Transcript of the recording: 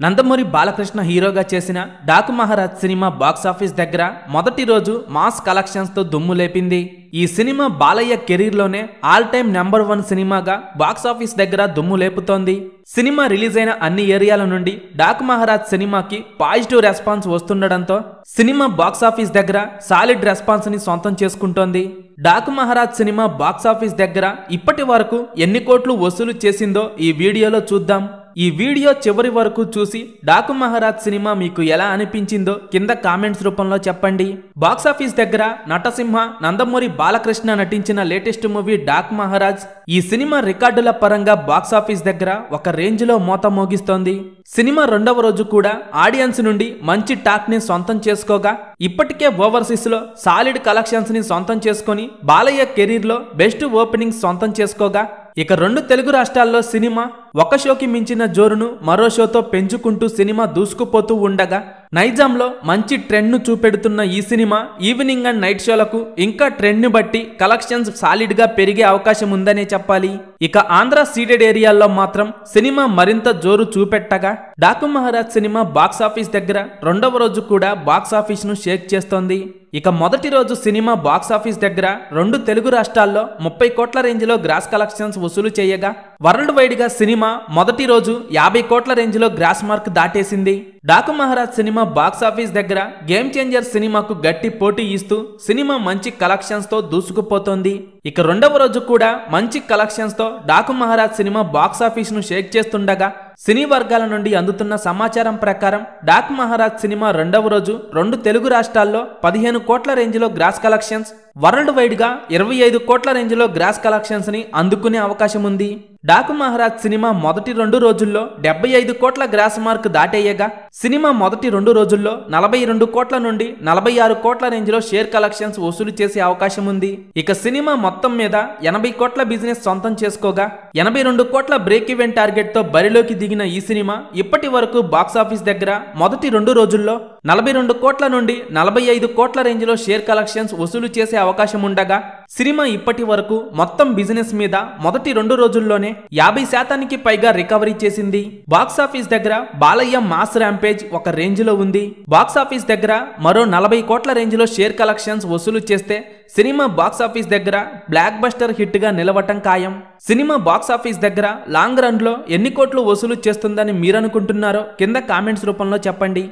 నందమూరి బాలకృష్ణ హీరోగా చేసిన Daaku Maharaj cinema box office దగ్గర మొదటి రోజు మాస్ కలెక్షన్స్ తో దుమ్ము లేపింది. ఈ సినిమా బాలయ్య కెరీర్లోనే ఆల్ టైమ్ నెంబర్ 1 సినిమాగా బాక్సాఫీస్ దగ్గర దుమ్ము లేపుతోంది. సినిమా రిలీజ్ అయిన అన్ని ఏరియాల నుండి డాకు మహారాజ్ సినిమాకి పాజిటివ్ రెస్పాన్స్ వస్తుండడంతో సినిమా బాక్సాఫీస్ దగ్గర సాలిడ్ రెస్పాన్స్ ని సొంతం చేసుకుంటోంది. డాకు మహారాజ్ సినిమా బాక్సాఫీస్ దగ్గర ఇప్పటి వరకు ఎన్ని కోట్లు వసూలు చేసిందో ఈ వీడియోలో చూద్దాం. ఈ వీడియో చివరి వరకు చూసి డాకు మహారాజ్ సినిమా మీకు ఎలా అనిపించిందో కింద కామెంట్స్ రూపంలో చెప్పండి. బాక్సాఫీస్ దగ్గర నటసింహ, నందమూరి బాలకృష్ణ నటించిన లేటెస్ట్ మూవీ డాకు మహారాజ్ ఈ సినిమా రికార్డుల పరంగా బాక్సాఫీస్ దగ్గర ఒక రేంజ్ లో మోత మోగిస్తోంది. సినిమా రెండవ రోజు కూడా ఆడియన్స్ నుండి మంచి టాక్ ని సొంతం చేసుకోగా ఇప్పటికే ఓవర్సీస్ లో సాలిడ్ కలెక్షన్స్ ని సొంతం చేసుకొని బాలయ్య కెరీర్ లో బెస్ట్ ఓపెనింగ్ సొంతం చేసుకోగా ఇక 2 తెలుగు రాష్ట్రాల్లో సినిమా ఒక షోకి మించిన జోరును మరో షోతో పెంచుకుంటూ సినిమా దూసుకుపోతూ ఉండగా నైజాంలో మంచి ట్రెండ్ ను చూపెడుతున్న ఈ సినిమా ఈవినింగ్ అండ్ నైట్ షోలకు ఇంకా ట్రెండ్ ని బట్టి కలెక్షన్స్ సాలిడ్ గా పెరిగే అవకాశం ఉందనే చెప్పాలి. ఇక ఆంధ్ర సీడెడ్ ఏరియాల్లో మాత్రం సినిమా మరింత జోరు చూపెట్టగా డాకు మహారాజ్ సినిమా బాక్సాఫీస్ దగ్గర రెండవ రోజు కూడా బాక్సాఫీస్ ను షేక్ చేస్తోంది. ఇక మొదటి రోజు సినిమా బాక్సాఫీస్ దగ్గర 2 తెలుగు రాష్ట్రాల్లో 30 కోట్ల రేంజ్ లో గ్రాస్ కలెక్షన్స్ వసూలు చేయగా వరల్డ్ వైడ్ గా సినిమా మొదటి రోజు 50 కోట్ల రేంజ్ లో గ్రాస్ మార్క్ దాటేసింది. డాకు మహారాజ్ సినిమా బాక్సాఫీస్ దగ్గర గేమ్ చేంజర్ సినిమాకు గట్టి పోటీ ఇస్తూ సినిమా మంచి కలెక్షన్స్ తో దూసుకుపోతోంది. ఇక రెండవ రోజు కూడా మంచి కలెక్షన్స్ తో డాకు మహారాజ్ సినిమా బాక్సాఫీస్ ను షేక్ చేస్తుండగా సినీ వర్గాల నుండి అందుతున్న సమాచారం ప్రకారం డాకు మహారాజ్ సినిమా రెండవ రోజు 2 తెలుగు రాష్ట్రాల్లో 15 కోట్ల రేంజ్ లో గ్రాస్ కలెక్షన్స్, వరల్డ్ వైడ్ గా 25 కోట్ల రేంజ్ లో గ్రాస్ కలెక్షన్స్ ని అందుకునే అవకాశం ఉంది. డాకు మహారాజ్ సినిమా మొదటి 2 రోజుల్లో 75 కోట్ల గ్రాస్ మార్క్ దాటేయగా సినిమా మొదటి 2 రోజుల్లో 42 కోట్ల నుండి 46 కోట్ల రేంజ్ లో షేర్ కలెక్షన్స్ వసూలు చేసే అవకాశం ఉంది. ఇక సినిమా మొత్తం మీద 80 కోట్ల బిజినెస్ సొంతం చేసుకోగా 82 కోట్ల బ్రేక్ ఈవెన్ టార్గెట్ తో బరిలోకి దిగిన ఈ సినిమా ఇప్పటి వరకు బాక్సాఫీస్ దగ్గర మొదటి 2 రోజుల్లో 42 కోట్ల నుండి 45 కోట్ల రేంజ్ లో షేర్ కలెక్షన్స్ వసూలు చేసే అవకాశం ఉండగా సినిమా ఇప్పటి వరకు మొత్తం బిజినెస్ మీద మొదటి 2 రోజుల్లోనే 50% పైగా రికవరీ చేసింది. బాక్సాఫీస్ దగ్గర బాలయ్య మాస్ ర్యాంపేజ్ ఒక రేంజ్ లో ఉంది. బాక్సాఫీస్ దగ్గర మరో 40 కోట్ల రేంజ్ లో షేర్ కలెక్షన్స్ వసూలు చేస్తే సినిమా బాక్సాఫీస్ దగ్గర బ్లాక్ బస్టర్ హిట్ గా నిలవటం ఖాయం. సినిమా బాక్సాఫీస్ దగ్గర లాంగ్ రన్ లో ఎన్ని కోట్లు వసూలు చేస్తుందని మీరనుకుంటున్నారో కింద కామెంట్స్ రూపంలో చెప్పండి.